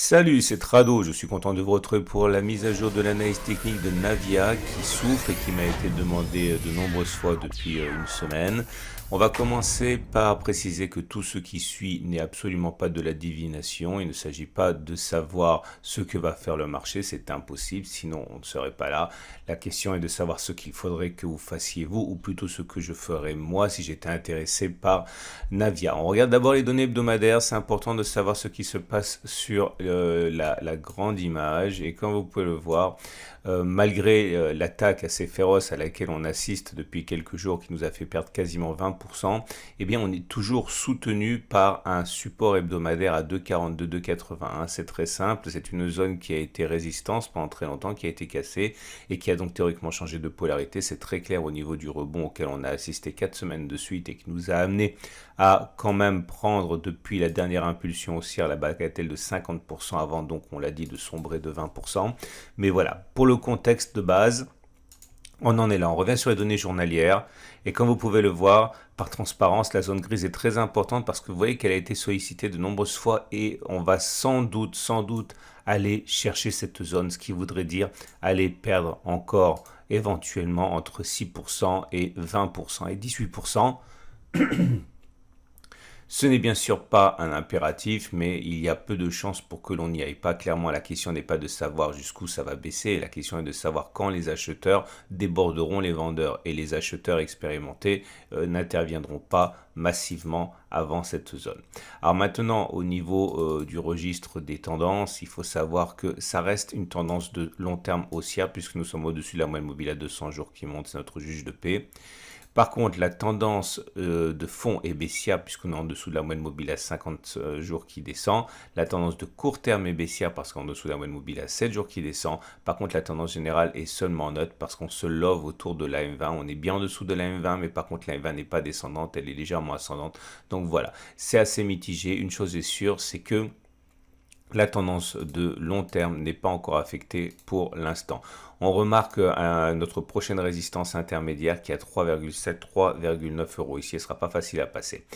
Salut, c'est Trado. Je suis content de vous retrouver pour la mise à jour de l'analyse technique de Navia qui souffre et qui m'a été demandée de nombreuses fois depuis une semaine. On va commencer par préciser que tout ce qui suit n'est absolument pas de la divination. Il ne s'agit pas de savoir ce que va faire le marché, c'est impossible, sinon on ne serait pas là. La question est de savoir ce qu'il faudrait que vous fassiez vous, ou plutôt ce que je ferais moi si j'étais intéressé par Navia. On regarde d'abord les données hebdomadaires, c'est important de savoir ce qui se passe sur la grande image, et comme vous pouvez le voir, malgré l'attaque assez féroce à laquelle on assiste depuis quelques jours qui nous a fait perdre quasiment 20%, eh bien on est toujours soutenu par un support hebdomadaire à 2,42, 2,81. C'est très simple, c'est une zone qui a été résistance pendant très longtemps, qui a été cassée et qui a donc théoriquement changé de polarité. C'est très clair au niveau du rebond auquel on a assisté 4 semaines de suite et qui nous a amené à quand même prendre depuis la dernière impulsion haussière la bagatelle de 50% avant, donc on l'a dit, de sombrer de 20%. Mais voilà, pour le contexte de base, on en est là. On revient sur les données journalières et comme vous pouvez le voir, par transparence, la zone grise est très importante parce que vous voyez qu'elle a été sollicitée de nombreuses fois et on va sans doute aller chercher cette zone, ce qui voudrait dire aller perdre encore éventuellement entre 6% et 20% et 18%. Ce n'est bien sûr pas un impératif, mais il y a peu de chances pour que l'on n'y aille pas. Clairement, la question n'est pas de savoir jusqu'où ça va baisser, la question est de savoir quand les acheteurs déborderont les vendeurs. Et les acheteurs expérimentés n'interviendront pas massivement avant cette zone. Alors maintenant, au niveau du registre des tendances, il faut savoir que ça reste une tendance de long terme haussière, puisque nous sommes au-dessus de la moyenne mobile à 200 jours qui monte, c'est notre juge de paix. Par contre, la tendance de fond est baissière puisqu'on est en dessous de la moyenne mobile à 50 jours qui descend. La tendance de court terme est baissière parce qu'on est en dessous de la moyenne mobile à 7 jours qui descend. Par contre, la tendance générale est seulement neutre parce qu'on se love autour de la M20. On est bien en dessous de la M20, mais par contre, la M20 n'est pas descendante, elle est légèrement ascendante. Donc voilà, c'est assez mitigé. Une chose est sûre, c'est que la tendance de long terme n'est pas encore affectée pour l'instant. On remarque notre prochaine résistance intermédiaire qui est à 3,7, 3,9 euros. Ici, ce ne sera pas facile à passer.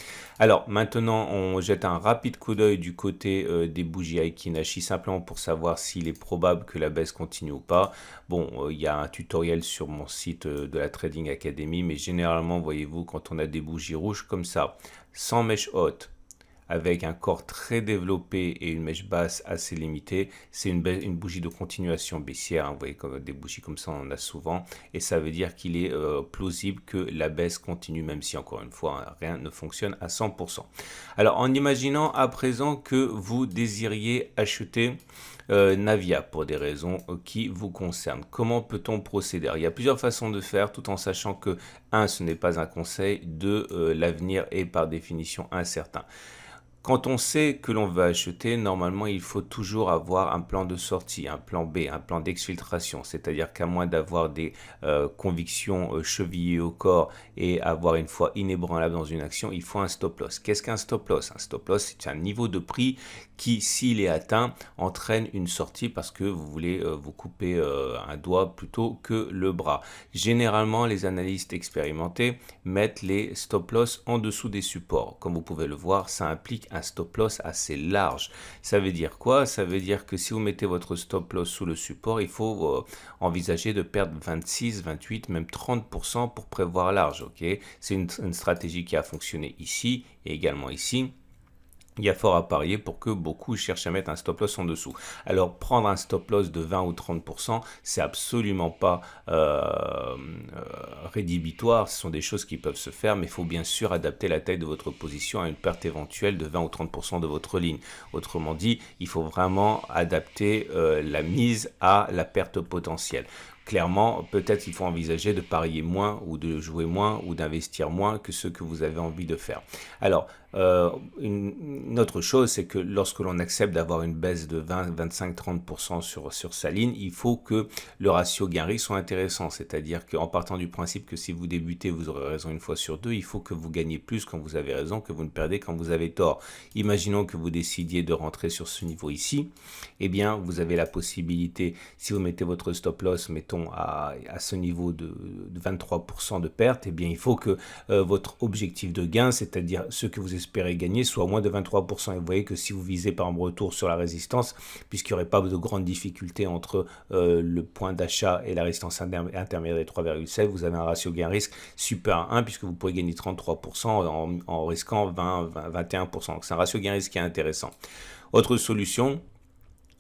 Alors, maintenant, on jette un rapide coup d'œil du côté des bougies Aiki Nashi, simplement pour savoir s'il est probable que la baisse continue ou pas. Bon, il y a un tutoriel sur mon site de la Trading Academy, mais généralement, voyez-vous, quand on a des bougies rouges comme ça, sans mèche haute, avec un corps très développé et une mèche basse assez limitée, c'est une bougie de continuation baissière. Hein. Vous voyez, comme des bougies comme ça, on en a souvent. Et ça veut dire qu'il est plausible que la baisse continue, même si, encore une fois, hein, rien ne fonctionne à 100%. Alors, en imaginant à présent que vous désiriez acheter Navia pour des raisons qui vous concernent. Comment peut-on procéder? Il y a plusieurs façons de faire, tout en sachant que 1, ce n'est pas un conseil, 2, l'avenir est par définition incertain. Quand on sait que l'on va acheter, normalement, il faut toujours avoir un plan de sortie, un plan B, un plan d'exfiltration. C'est-à-dire qu'à moins d'avoir des convictions chevillées au corps et avoir une foi inébranlable dans une action, il faut un stop loss. Qu'est-ce qu'un stop loss? Un stop loss, c'est un niveau de prix qui, s'il est atteint, entraîne une sortie parce que vous voulez vous couper un doigt plutôt que le bras. Généralement, les analystes expérimentés mettent les stop loss en dessous des supports. Comme vous pouvez le voir, ça implique un stop loss assez large. Ça veut dire quoi? Ça veut dire que si vous mettez votre stop loss sous le support, il faut envisager de perdre 26, 28, même 30% pour prévoir large. Okay, c'est une stratégie qui a fonctionné ici et également ici. Il y a fort à parier pour que beaucoup cherchent à mettre un stop loss en dessous. Alors, prendre un stop loss de 20 ou 30%, c'est absolument pas rédhibitoire. Ce sont des choses qui peuvent se faire, mais il faut bien sûr adapter la taille de votre position à une perte éventuelle de 20 ou 30% de votre ligne. Autrement dit, il faut vraiment adapter la mise à la perte potentielle. Clairement, peut-être qu'il faut envisager de parier moins ou de jouer moins ou d'investir moins que ce que vous avez envie de faire. Alors, une autre chose, c'est que lorsque l'on accepte d'avoir une baisse de 20, 25, 30% sur sa ligne, il faut que le ratio gain-risque soit intéressant. C'est-à-dire qu'en partant du principe que si vous débutez, vous aurez raison une fois sur deux, il faut que vous gagnez plus quand vous avez raison, que vous ne perdez quand vous avez tort. Imaginons que vous décidiez de rentrer sur ce niveau ici. Eh bien, vous avez la possibilité, si vous mettez votre stop loss, mettons mettons, à ce niveau de 23% de perte, eh bien, il faut que votre objectif de gain, c'est-à-dire ce que vous espérez gagner, soit moins de 23%. Et vous voyez que si vous visez par un retour sur la résistance, puisqu'il n'y aurait pas de grandes difficultés entre le point d'achat et la résistance intermédiaire des 3,7, vous avez un ratio gain-risque super à 1, puisque vous pourrez gagner 33% en risquant 21%. Donc c'est un ratio gain-risque qui est intéressant. Autre solution,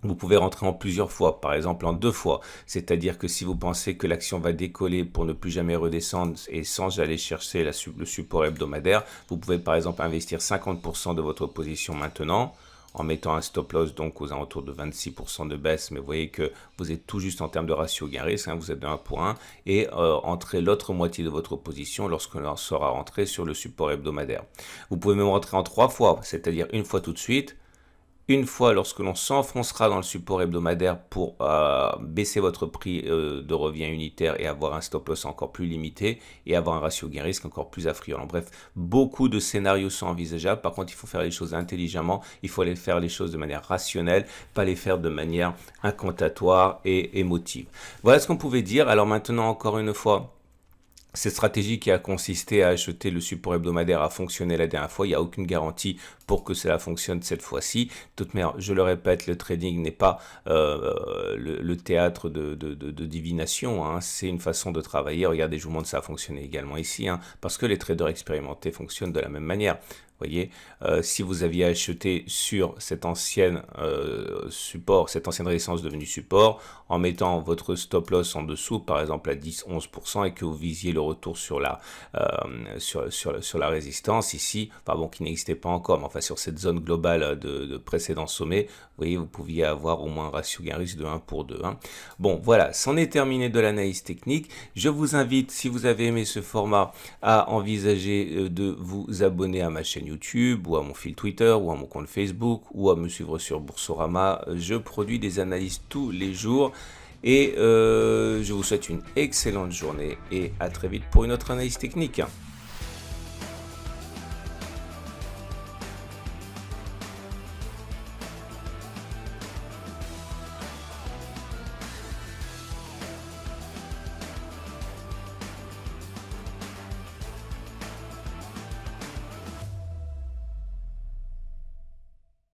vous pouvez rentrer en plusieurs fois, par exemple en 2 fois. C'est-à-dire que si vous pensez que l'action va décoller pour ne plus jamais redescendre et sans aller chercher le support hebdomadaire, vous pouvez par exemple investir 50% de votre position maintenant, en mettant un stop loss donc aux alentours de 26% de baisse, mais vous voyez que vous êtes tout juste en termes de ratio gain-risque, vous êtes de 1 pour 1, et entrer l'autre moitié de votre position lorsque l'on sera rentré sur le support hebdomadaire. Vous pouvez même rentrer en 3 fois, c'est-à-dire une fois tout de suite, une fois lorsque l'on s'enfoncera dans le support hebdomadaire pour baisser votre prix de revient unitaire et avoir un stop loss encore plus limité et avoir un ratio gain-risque encore plus affluent. Bref, beaucoup de scénarios sont envisageables. Par contre, il faut faire les choses intelligemment. Il faut faire les choses de manière rationnelle, pas les faire de manière incantatoire et émotive. Voilà ce qu'on pouvait dire. Alors maintenant, encore une fois, cette stratégie qui a consisté à acheter le support hebdomadaire a fonctionné la dernière fois. Il n'y a aucune garantie pour que cela fonctionne cette fois-ci. De toute manière, je le répète, le trading n'est pas le théâtre de divination. Hein. C'est une façon de travailler. Regardez, je vous montre ça a fonctionné également ici. Hein, parce que les traders expérimentés fonctionnent de la même manière. Voyez, si vous aviez acheté sur cette ancienne support, cette ancienne résistance devenue support, en mettant votre stop loss en dessous, par exemple à 10-11%, et que vous visiez le retour sur la résistance ici, pardon, qui n'existait pas encore, mais enfin sur cette zone globale de précédent sommet, vous voyez, vous pouviez avoir au moins un ratio gain-risque de 1 pour 2. Hein. Bon, voilà, c'en est terminé de l'analyse technique. Je vous invite, si vous avez aimé ce format, à envisager de vous abonner à ma chaîne YouTube ou à mon fil Twitter ou à mon compte Facebook ou à me suivre sur Boursorama. Je produis des analyses tous les jours et je vous souhaite une excellente journée et à très vite pour une autre analyse technique.